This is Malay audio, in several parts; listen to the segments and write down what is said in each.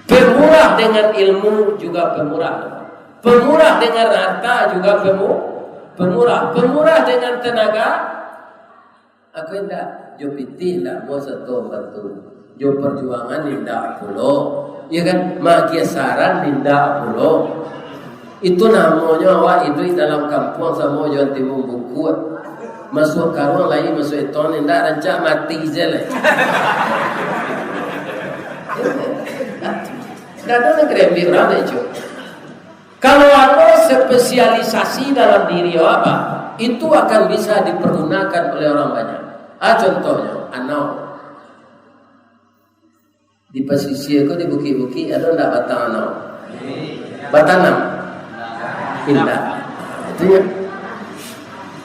Pemurah dengan ilmu juga pemurah. Pemurah dengan harta juga pemurah. Pemurah dengan tenaga. Aku tidak jopiti tidak mau satu bantu. Jo perjuangan tidak pulau. Ya kan? Magia saran tidak pulau. Itu namanya awak itu dalam kampung sama jual timun buku. Masuk karung lagi masuk eton tidak rancak mati je lah. Tidak ada negeri orang itu. Kalau ada spesialisasi dalam diri apa, itu akan bisa dipergunakan oleh orang banyak. Contohnya, anak di pesisir itu di bukit-bukit ada tidak batang anak? Batanam, indah. Itu ya.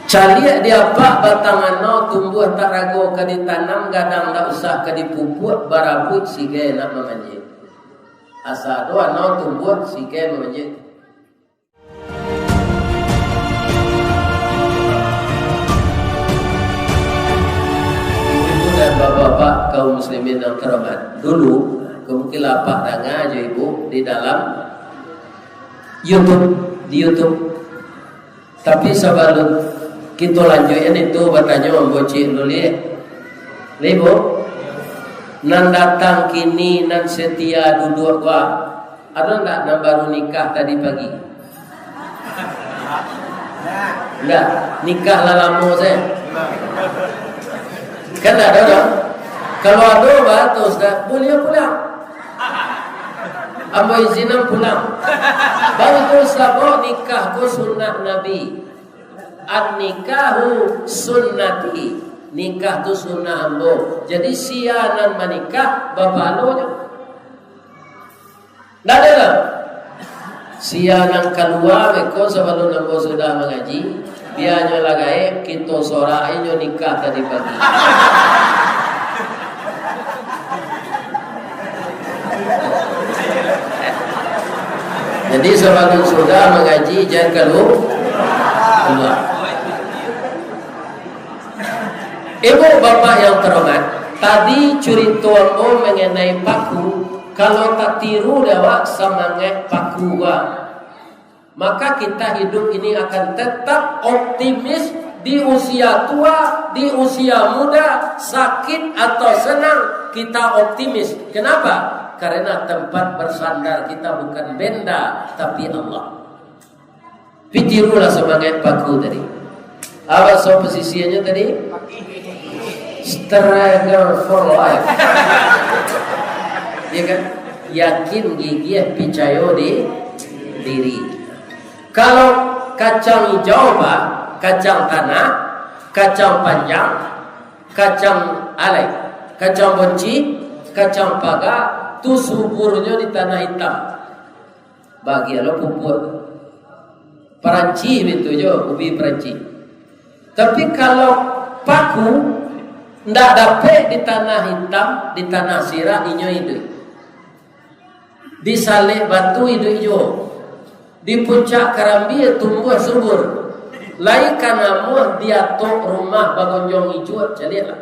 Cari dia apa batang anak tumbuh tak ragu ke ditanam, kadang tak usah ke dipupuk, barabut sige nak memanjit. Asal doa anak tumbuh sige memanjit. Dan bapak-bapak kaum muslimin yang terhormat, dulu mungkin lapak tangan aja ibu di dalam YouTube. Tapi sebelum kita lanjutkan itu bertanya membocik dulu ya. Ibu, nan datang kini nan setia duduk gua, ada enggak nan baru nikah tadi pagi? Enggak, nikah lah lama saya. Kan ada dong. Kalau ada batu Ustaz, boleh pulang. Ambo izinan pulang. Baru tu sabah nikah ku sunnah Nabi. An-nikahu sunnati. Nikah tu sunnah ambo. Jadi sianan menikah bapalonya. Tidak ada lah. Sianan keluar beko sebelum ambo sudah mengaji. Biarnya lagai kita sorainyo nikah tadi pagi. Jadi sebelum sudah mengaji jangan keluar. Ibu bapak yang terhormat, tadi cerita ambo mengenai paku. Kalau tak tiru dewak semangat paku gua, maka kita hidup ini akan tetap optimis di usia tua, di usia muda, sakit atau senang kita optimis. Kenapa? Karena tempat bersandar kita bukan benda tapi Allah. Pitirulah semangat paku tadi. Apa so posisinya tadi? Struggle for life. Ya kan? Yakin gigih percaya di diri. Kalau kacang hijau pak, kacang tanah, kacang panjang, kacang alai, kacang bonci, kacang paga, tu suburnya di tanah hitam. Bagi lo pupuk. Peranci itu jo, ubi peranci. Tapi kalau paku ndak dapat di tanah hitam, di tanah sirah inyo hidup. Di salik batu hidup jo. Di puncak Karambi tumbuh subur. Lai kanamu dia tok rumah bagonjong hijau calilah.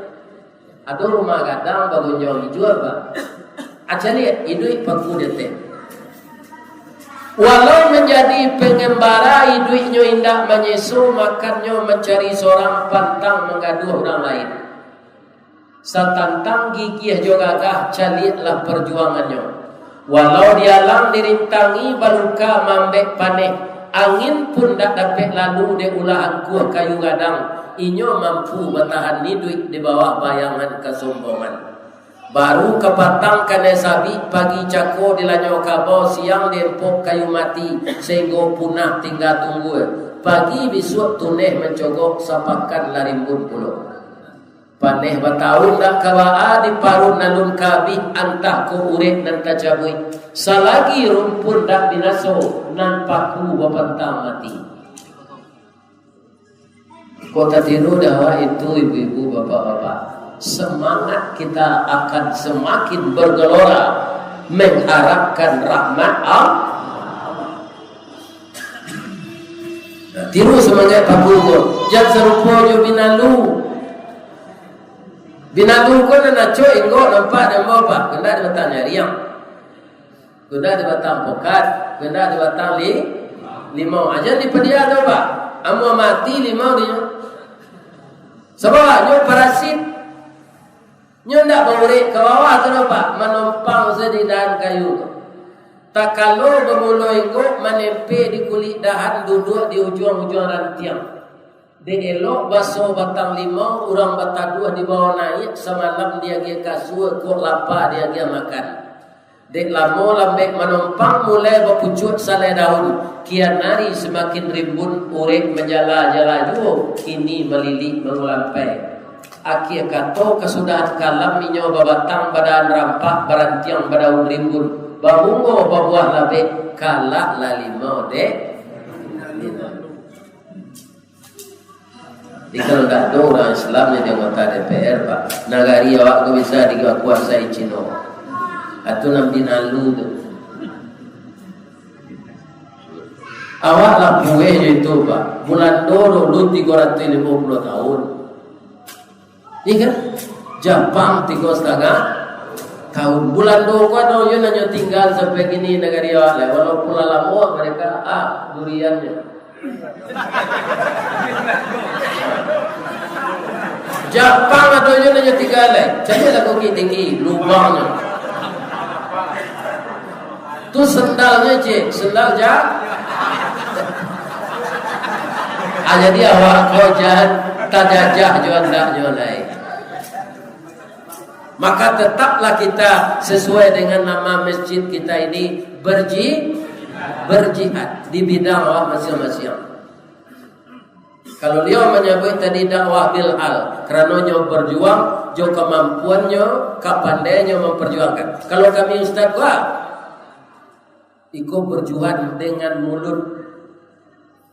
Ada rumah gadang bagonjong hijau apa? Acali hidup paku dete. Walau menjadi pengembara hidupnya indah menyesu makannya mencari seorang pantang mengaduh orang lain. Satantang gigih juga gah calilah perjuangannya. Walau dia lang dirintangi baluka mambek paneh, angin pun tak dapat lalu de ulah angkuh kayu gadang. Inyo mampu bertahan hidup di bawah bayangan kesombongan. Baru kepatang kane sabi pagi cako dilanyo kabau siang dempok kayu mati sehingga punah tinggal tunggu. Pagi besok tuneh mencogok sapakan larimbun pulau. Paneh bertahun dak kawaa di parut nalun kabih antah ko urek nan kacabui. Salagi rumpun dak binaso nan paku bapantang mati. Kota tiru dawa itu ibu-ibu bapak-bapak. Semangat kita akan semakin bergelora mengharapkan rahmat Allah. Nah, tiru semangat paku jangan serupa jo binalu. Binalu ko na nacho ingo nampak dan bapak batang riang. Kuda di batang pokat, kuda di batang limau aja di pedia tu Pak. Amu mati limau dia. Sebab nyo parasit. Nyo ndak boleh ke bawah tu Pak, menumpang sedidan kayu tu. Tak kalau bermula inggo menempe di kulit dahan duduk di ujung-ujung rantiang. Dia elok basuh batang limau, orang batang dua di bawah naik, semalam dia dia kasur, kok lapar dia dia makan. Dek lama lambek menumpang mulai berpucuk salai daun. Kian hari semakin rimbun urek menjala-jala jauh, ini melilit mengulampai. Akhir kata kesudahan kalam minyo babatang badan rampak barantiang badaun rimbun. Babungo babuah labek kalak lalimau dek. Jadi kalau tak ada orang Islam yang anggota DPR Pak, negari awak tu bisa dikuasai Cina. Atau nampi nalu tu. Awak lah buih itu Pak. Bulan doro lu 350 tahun. Ini kan Jepang 3,5 tahun. Bulan doro kau tahu you nanya tinggal sampai gini negari awak lah. Walaupun lama mereka duriannya. Jepang atau you nanya tinggal lah. Jadi lah kaki tinggi lubangnya. Tu sendalnya cik, sendal jak. Jadi awak kau jahat tak jajah jual tak jual lain. Maka tetaplah kita sesuai dengan nama masjid kita ini berjihad di bidang awak masing-masing. Kalau dia menyebut tadi dakwah bil al, kerana nyo berjuang, jo kemampuannya, kapandainya memperjuangkan. Kalau kami ustaz ikut berjuang dengan mulut,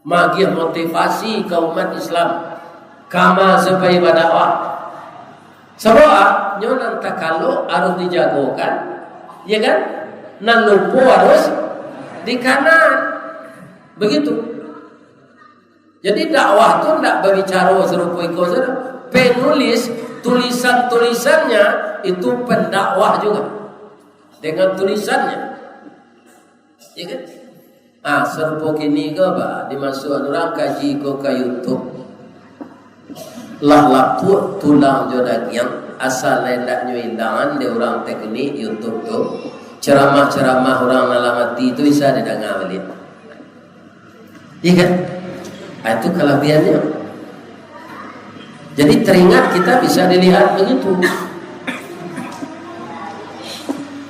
magih motivasi ke umat Islam, kama supaya berdakwah. Sebab nyo nan takalo harus dijagokan, ya kan? Nan lupa harus di kanan. Begitu. Jadi dakwah tu tidak berbicara serupa ikut saja. Penulis tulisan-tulisannya itu pendakwah juga dengan tulisannya. Ya kan? Serupa kini ke apa? Dimasukkan orang kaji ke YouTube. Lah laput tulang jodagian asal lendak nyuindangan de orang teknik YouTube tu. Ceramah-ceramah orang nalamati itu bisa didengar balik. Ya kan? Itu kelebihannya. Jadi teringat kita bisa dilihat begitu.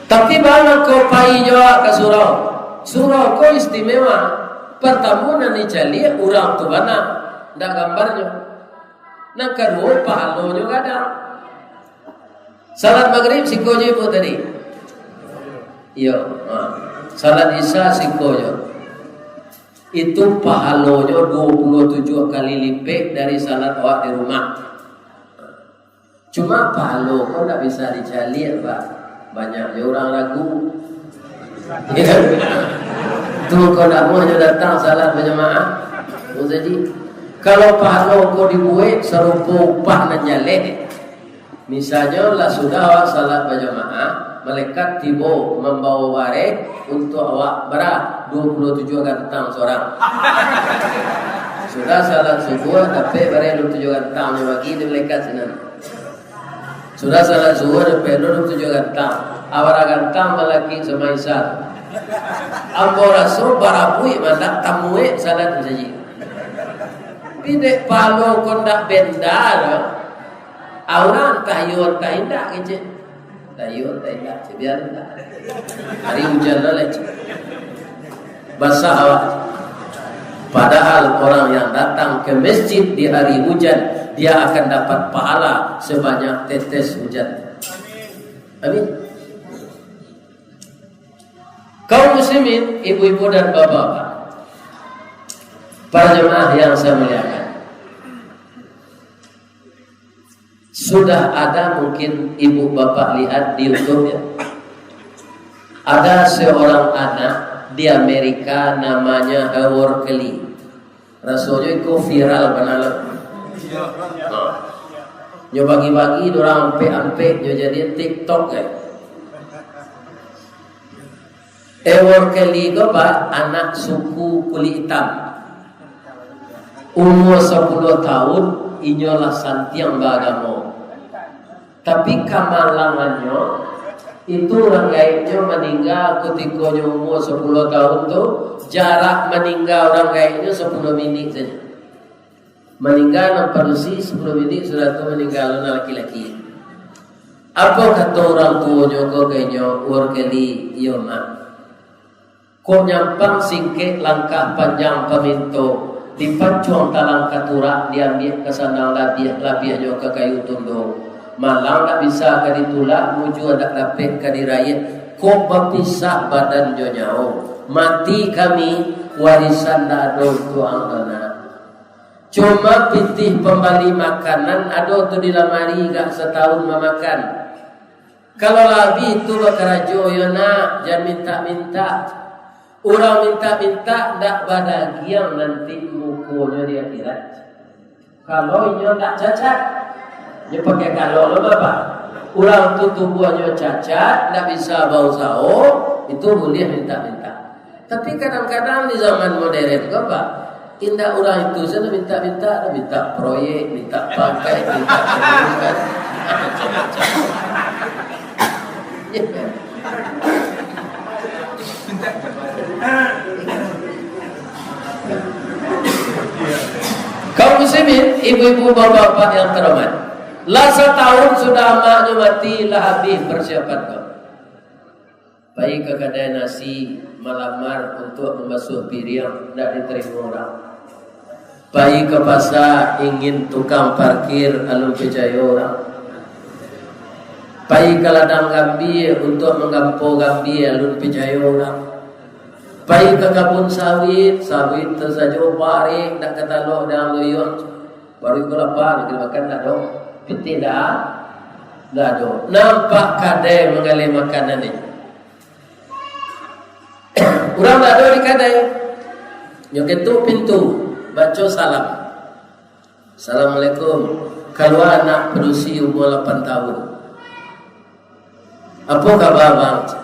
Tapi bagaimana kau pai jawab ke surau? Surau kau istimewa. Pertemuan ni cali orang tu mana? Ndak gambarnya. Nak kedua pahalanya ada. Salat maghrib sikojo ibu tadi. Iya. Salat isya sikojo. Itu pahalanya 27 kali lipat dari salat awak di rumah. Cuma pahala kau tak bisa dicari Pak. Banyak orang ragu. Ya. Tu kau nak mau datang salat berjamaah. Jadi kalau pahala kau dibuat serupa upah dan jaleh. Misalnya lah sudah awak salat berjamaah, malaikat tiba membawa waris untuk awak berah 27 akan petang seorang. Sudah salat subuh tapi barang 27 akan petang yang bagi di malaikat sinan. Sudah salat subuh tapi 27 akan petang. Awak akan petang malaki sama isar. Ambo rasul barapui mandak tamuwe salat berjanji. Pindek palo kondak bendar. Orang tahyur tak indah kece. Tahyur tak indah, biar indah. Hari hujan lah basah awak. Padahal orang yang datang ke masjid di hari hujan, dia akan dapat pahala sebanyak tetes hujan. Amin. Kaum muslimin, ibu-ibu dan bapak-bapak, para jemaah yang saya muliakan, sudah ada mungkin ibu bapak lihat di YouTube ya. Ada seorang anak di Amerika namanya Howard Kelly. Rasanya itu viral benar. Nyo bagi-bagi orang ampe-ampe nyo jadi TikTok Ewor keli goba anak suku kulit hitam. Umur 10 tahun inyolah santiang bagamo. Tapi kamalangannya itu orang gaibnya meninggal ketika umur 10 tahun tuh jarak meninggal orang gaibnya 10 menit saja. Meninggal parusi 10 menit sudah tuh meninggal laki-laki. Apa kata orang tuanya kau kayaknya orang keli iya mak. Kau nyampang singkit langkah panjang peminto dipacuang talang katurak diambil ke sana labiahnya ke kayu tunduk malang tak bisa ke ditulak muju ada dapet ke dirayat kau berpisah badan jonyau mati kami warisan tak ada tuang dana cuma pitih pembali makanan ada tu di lamari gak setahun memakan kalau labi itu bakarajo yona jangan minta-minta. Orang minta-minta tak bahagia nanti mukunya di akhirat. Kalau ini tak cacat, dia pakai kalau lo bapak. Orang tu tubuhnya cacat, tak bisa bau sao, itu boleh minta-minta. Tapi kadang-kadang di zaman modern bapak, indah orang itu saya minta-minta, minta proyek, minta pakai, minta kebutuhan, macam-macam. Kaum muslimin, ibu-ibu, bapak-bapak yang terhormat, lah setahun sudah maknya mati, lah habis persiapan kau. Baik ke kedai nasi melamar untuk membasuh piring, tidak diterima orang. Baik ke pasar ingin tukang parkir, alun percaya orang. Baik ke ladang gambir untuk menggampau gambir, alun percaya orang. Baik ke kabun sawit tersaja barik nak kata lo dalam loyon baru itu lapar kita makan tak ada piti dah ada nampak kadai mengalih makanan ni orang tak ada di kadai yang ketuk pintu baca salam Assalamualaikum keluar anak berusia umur 8 tahun apa khabar bang?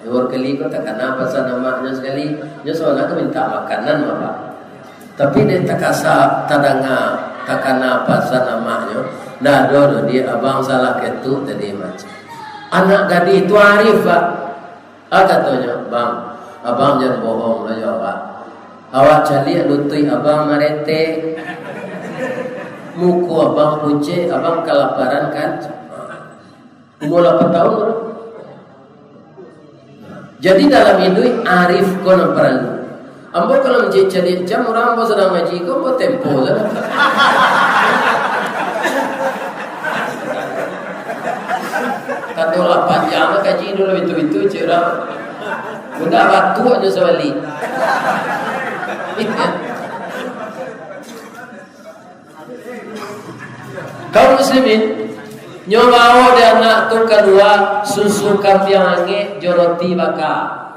Orang kali kau tak kena pasal namanya sekali. Dia soalnya tu minta makanan bapak. Tapi dia tak kasar, tak dengar, tak kena pasal namanya. Dah dodo dia abang salah ketuk tadi macam. Anak gadis itu Arif pak. Katanya bang, abang jangan bohong lah jawab. Awak cari lutui abang merete. Muku abang pucet, abang kelaparan kan? Umur 8 tahun bro. Jadi dalam hidup arif kau nak perlu. Ambo kalau menjadi jam orang ambo sedang ngaji kau ambo tempo saja. Kata 8 jam kaji dulu itu cerah. Benda waktu aja sebalik. Kaum muslimin nyobawa dia anak tu kedua susu kambing angin joroti bakar.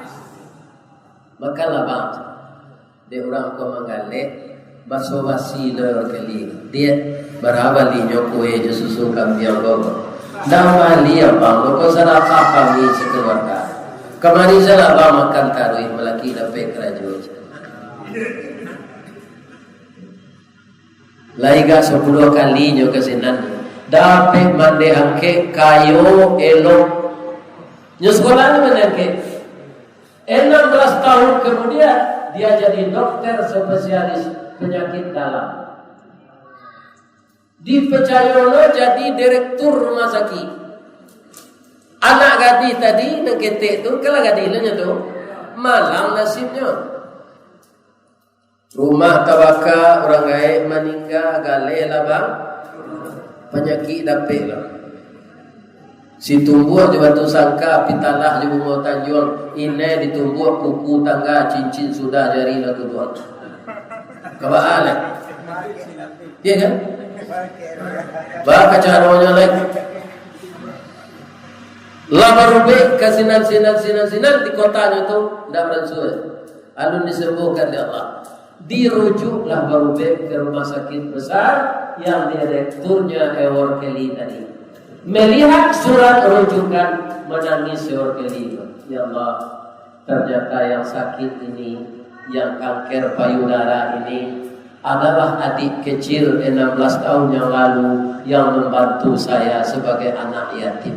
Makanlah bang. Dia orang kau menggalak basa-basi lor kali. Dia berapa linyo kue je susu kambing kau. Dah bali abang kau serapa kami sekeluarga. Kemarin saya abang makan taruh melaki dapat kerajaan. Laiga 10 kali nyo kesinan. Dapat mandi angke kayu elok. Nyo sekolah ni angke. 16 tahun kemudian dia jadi dokter spesialis penyakit dalam. Dipercaya jadi direktur rumah sakit. Anak gadis tadi nak ketek tu kalau gadisnya tu malang nasibnya. Rumah tabaka orang gaib meninggal galai lah bang. Penyakit dapet lah. Si tumbuh je batu sangka pitalah je bunga tanjung. Ini ditumbuh kuku tangga cincin sudah jari lah tuan. Kabaan lah. Iya kan? Bah caranya lagi. Lah berubah ke sinan di kotanya tu dah beransur. Alun disembuhkan oleh Allah. Dirujuklah berubah ke rumah sakit besar yang direkturnya Ewor Kelly tadi. Melihat surat rujukan menangis Ewor Kelly. Ya Allah, ternyata yang sakit ini, yang kanker payudara ini adalah adik kecil 16 tahun yang lalu yang membantu saya sebagai anak yatim.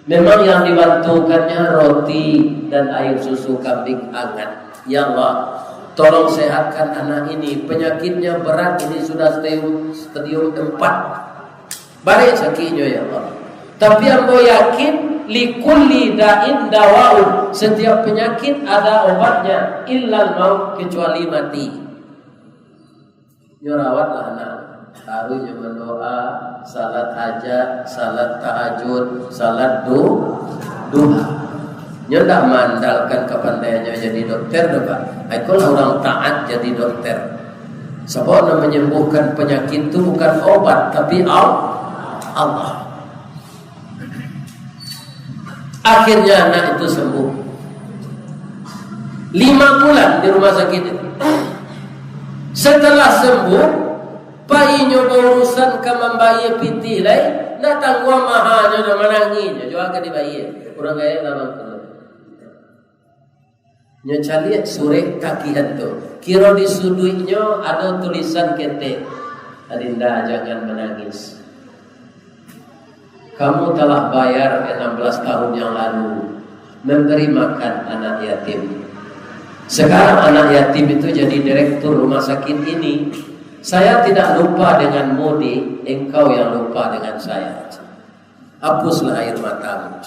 Memang yang dibantukannya roti dan air susu kambing hangat. Ya Allah, tolong sehatkan anak ini. Penyakitnya berat, ini sudah stadium 4. Balik sakitnya ya Allah. Tapi ambo yakin likulli da'in dawaun. Setiap penyakit ada obatnya, illal maut, kecuali mati. Nyorawatlah anak. Harusnya berdoa, salat hajat, salat tahajud, salat duha. Nyo ndak mandalkan kepandaiannya jadi dokter dah Pak. Itulah orang taat jadi dokter. Sebab menyembuhkan penyakit itu bukan obat tapi Allah. Akhirnya anak itu sembuh. 5 bulan di rumah sakit itu. Setelah sembuh, bayi nyoba urusan kamambayi piti lai, datang gua mahanya dan menanginya, jual ke di bayi. Orang kaya dalam keluar. Nyo caliat sore kaki hantu. Kira di sudutnya ada tulisan kete. Adinda jangan menangis. Kamu telah bayar 16 tahun yang lalu memberi makan anak yatim. Sekarang anak yatim itu jadi direktur rumah sakit ini. Saya tidak lupa dengan Modi, engkau yang lupa dengan saya. Hapuslah air matamu.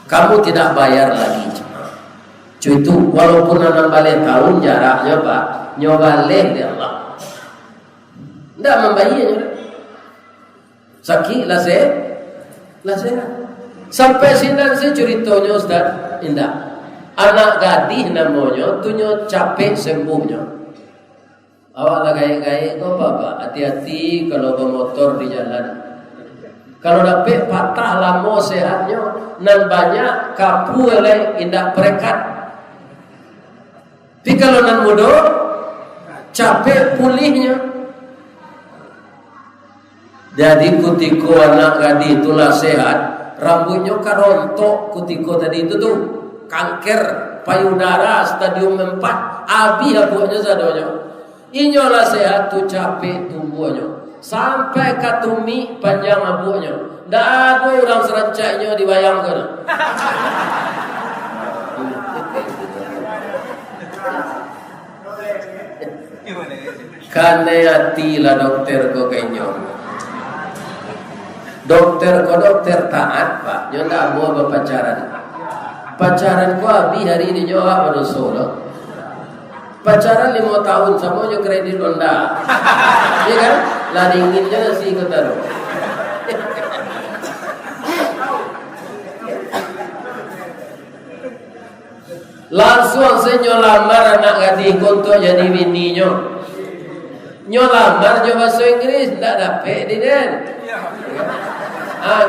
Kamu tidak bayar lagi. Itu walaupun 6 tahun jaraknya Pak, nyoba leh di Allah. Tidak membayarnya. Sakit lah saya. Sampai sini saya ceritanya Ustaz, indah. Anak gadis namanya, tunyo capek sembuhnya. Awak gaya-gaya kau Bapak, hati-hati kalau bermotor di jalan. Kalau dapat patah lama sehatnya, nan banyak kapu oleh indah perekat. Tapi kalau nan muda, capek pulihnya. Jadi kutiko anak gadis itulah sehat, rambutnya karontok kutiko tadi itu tuh. Kanker payudara stadium 4, abi abunya sadonya. Inyolah sehat tu capek tumbuhnya. Sampai katumi panjang abunya. Dah ada orang serancainya dibayangkan. Kane hati lah dokter ko kenyo. Dokter ko dokter taat Pak. Nyo ndak mau berpacaran. Pacaran ko abi hari ini jawab pada solo. Pacaran 5 tahun semuanya kredit Honda. Iya kan? Lah dinginnya nasi ko taruh. Langsung saya nyolamar anak gadis untuk jadi bininya. Nyolamar jo bahasa Inggris ndak dapat diden.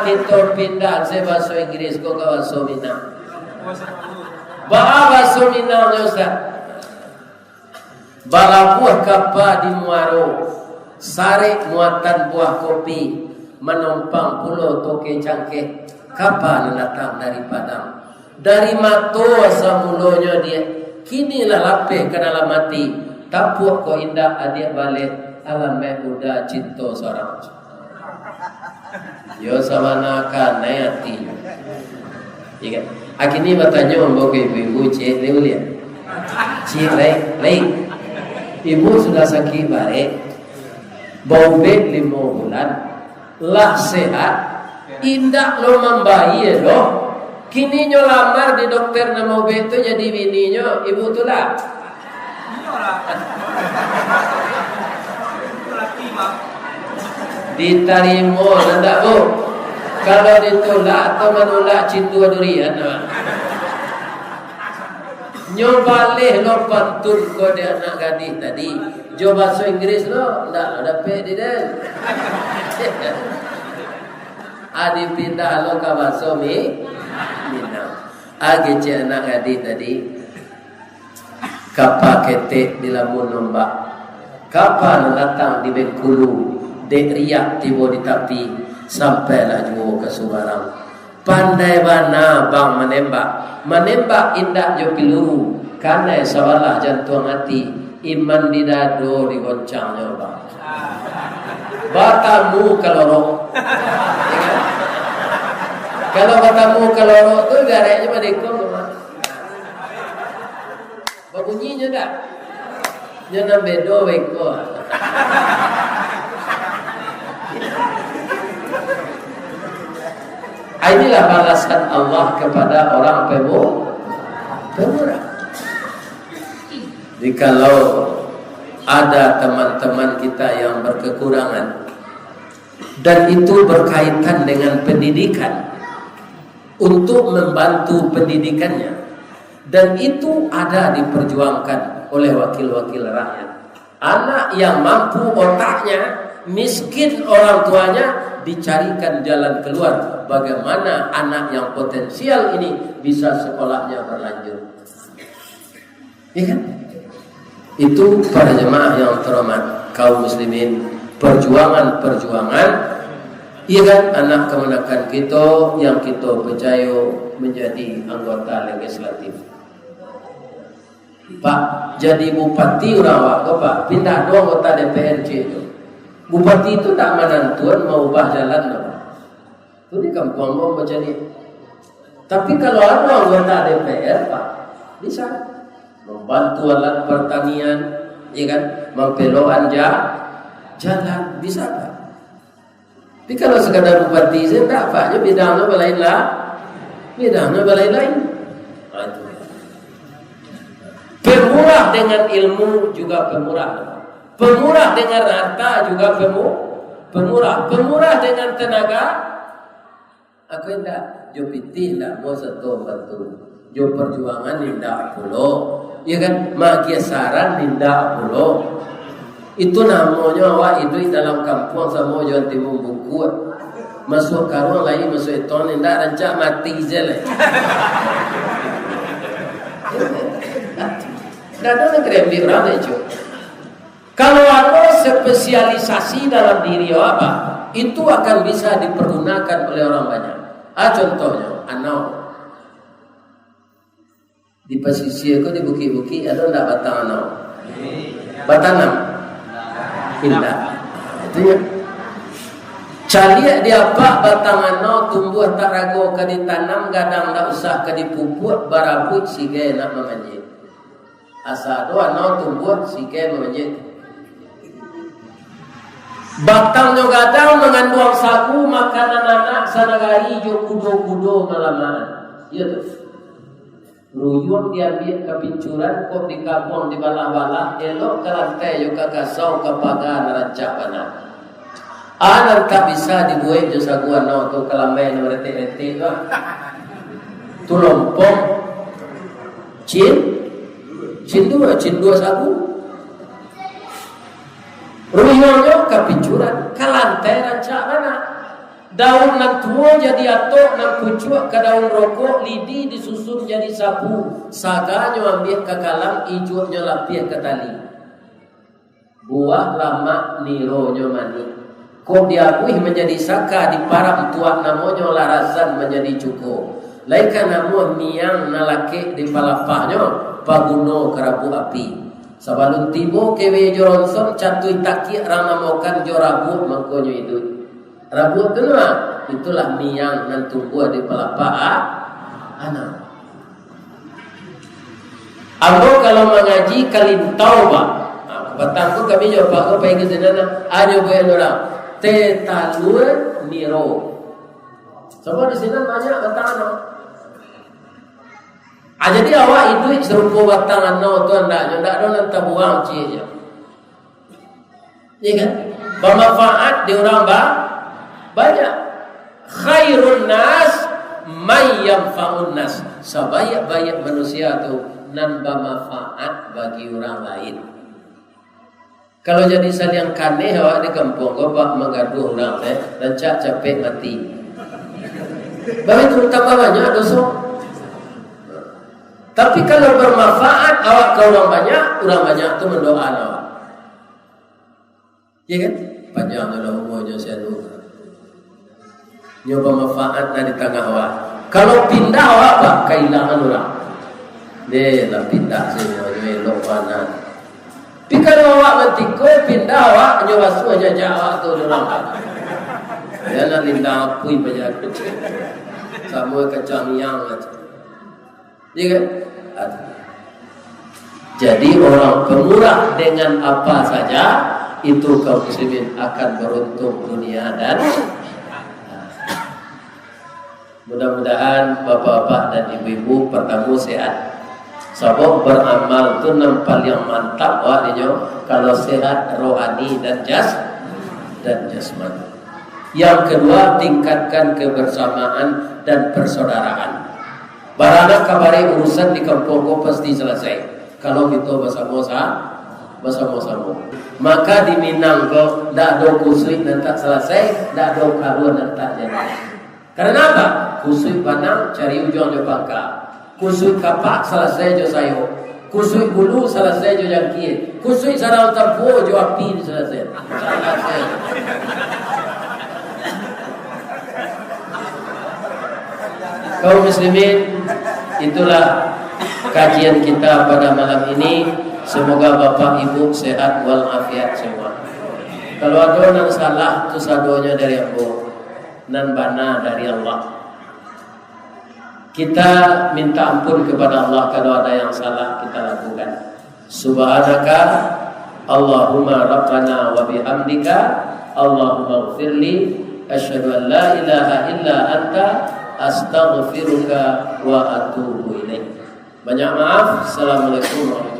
Kita pindah saya bahasa Inggris ko ke bahasa Minang. Bahasa Minangnya Ustaz. Bala buah kapa di Muaro, sare muatan buah kopi, menumpang pulau toke cangkeh. Kapa datang dari Padang, dari Mato samulonya dia. Kinilah lapeh ke dalam mati. Tapuak ko indah adik balik alam udah cinta seorang. Yo samanakan nayati. Iya. Akhirnya bertanya membawa ke ibu-ibu, cik, lihat. Cik, lain. Ibu sudah sakit baik. Bau bed 5 bulan. Lah sehat. Indah lo membayi loh. Kini nyo lamar di dokter nama bed itu jadi bininya. Ibu tu lah. Diterima, tidak bu. Kalau ditolak atau menolak cinta durian. Nyoba leh lo pantun kode anak gadis tadi. Jo bahasa Inggris lo, ndak dapat diden. Adi pindah lo ke bahasa Minang. Agi anak gadis tadi. Kapa ketek di lamun nombak. Kapa datang di Bengkulu. Dek riak tiba di tapi. Sampailah juga ke Subarang. Pandai bana bang menembak indah jo peluru, karena sawalah jantung hati, iman di dado digoncangnya bang. Batamu kalorok, kalau batamu kalorok tu garanya madekong mah. Bunyinya tak? Jangan bedo weko. Inilah balasan Allah kepada orang pemurah. Jikalau ada teman-teman kita yang berkekurangan dan itu berkaitan dengan pendidikan, untuk membantu pendidikannya, dan itu ada diperjuangkan oleh wakil-wakil rakyat. Anak yang mampu otaknya, miskin orang tuanya, dicarikan jalan keluar. Bagaimana anak yang potensial ini bisa sekolahnya berlanjut. Ya kan? Itu para jemaah yang terhormat, kaum muslimin, perjuangan-perjuangan, iya kan, anak kemenakan kita yang kita percaya menjadi anggota legislatif. Pak, jadi bupati orang wak, Pak, pindah dua anggota DPRC itu. Bupati itu tak menentuan mau ubah jalan, Pak. Itu di kampung mau jadi. Tapi kalau ada anggota DPR, Pak, bisa membantu alat pertanian, ya kan, mempeloan jalan, bisa Pak. Tapi kalau sekadar bupati saya tak Pak, bidangnya belain lah, bidangnya belain lain. Pemurah dengan ilmu juga pemurah. Pemurah dengan harta juga pemurah. Pemurah dengan tenaga. Aku tidak jopiti tidak mau satu bantu. Jo perjuangan tidak pulau, ya kan? Magia saran tidak pulau. Itu namanya awak itu dalam kampung sama Jawa Timur buku. Masuk karung lagi masuk itu tidak rancak mati je lah. Dan ada krembi orang itu. Kalau ada spesialisasi dalam diri apa, itu akan bisa dipergunakan oleh orang banyak. Contohnya, anak di pesisir itu di bukit-bukit ada tidak batang anak? Batanam, indah. Itu ya. Cari dia apa batang anak tumbuh tak ragu ke ditanam, gadang tak usah ke dipupuk, barabut sige nak memanjit. Asal doa anak tumbuh sige memanjit. Batangnya gadang mengandung sagu makanan anak sanagari jo kudo-kudo malaman. Ya tu. Ruyun diambil ke pincuran kok di kampung di balah-balah elok ke lantai yo ke kasau ke pagar rancak mana. Anak tak bisa dibuat jo sagu anak tu kelamai no rete-rete tu. Tu lompong cin dua sagu. Ruyonyo kapincuran, kalantai rancak mana? Daun nan tua jadi atok, nan kucuk ke daun rokok, lidi disusun jadi sapu, saganyo ambil ke kalang, ijonyo lapih ke tali. Buah lama nironyo mani. Kok diakui menjadi saka di param tuak namonyo larasan menjadi cukup. Laika namo niang nalake di palapahnya paguno kerabu api. Sabalun tibo kewe joronson catui taki rama mokan jo rabut mangkonyo itu. Rabut kenapa? Itulah miang nan tumbuh di pelapa anak. Ambo kalau mengaji kalin tauba. Batangku kami jawab aku pengen ke sana. Ayo boleh orang. Tetalur niro. Sebab di sini banyak batang anak. Jadi awak itu serupa batang anak tu anda ada nanti buang cie. Ya kan? Bermanfaat di orang banyak. Khairun nas may yanfa'un nas. Sebanyak-banyak manusia tu nan bermanfaat bagi orang lain. Kalau jadi saliang kaneh awak di kampung bapak mengaduh orang dan capek mati. Baik tu tambah banyak dosa. Tapi kalau bermanfaat awak ke orang banyak tu mendoa awak. Ya kan? Panjang dalam umurnya saya dulu. nyoba manfaat di tengah awak. Kalau pindah awak apa? Kehilangan orang. Dia lah pindah sini, elok mana. Tapi kalau awak mentiko pindah awak nyoba semua jajak awak tu orang. Dia nak lintang apui banyak. Sama kacang yang macam. Ya kan? Jadi orang pemurah dengan apa saja itu kaum muslimin akan beruntung dunia dan mudah-mudahan bapak-bapak dan ibu-ibu pertama sehat. Sebab beramal itu nampak yang mantap waktunya kalau sehat rohani dan jasmani. Yang kedua, tingkatkan kebersamaan dan persaudaraan. Barana kabari urusan di kampung ko pasti selesai kalau kita bersama-sama. Maka di Minang ko dak ada kusui dan tak selesai, dak ada karuan dan tak jadi. Karena apa? Kusui panang cari ujung je pangka. Kusui kapak selesai je sayo. Kusui bulu selesai je jangkit. Kusui sarau tempuh je api selesai. Kaum muslimin, itulah kajian kita pada malam ini. Semoga bapak ibu sehat walafiat semua. Kalau ada yang salah, itu sadonya dari Allah dan bana dari Allah. Kita minta ampun kepada Allah kalau ada yang salah kita lakukan. Subhanaka Allahumma rabbana wa bihamdika Allahumma ighfirli asyhadu an la ilaha illa anta astaghfiruka wa atubu ilaik. Banyak maaf. Assalamualaikum warahmatullahi wabarakatuh.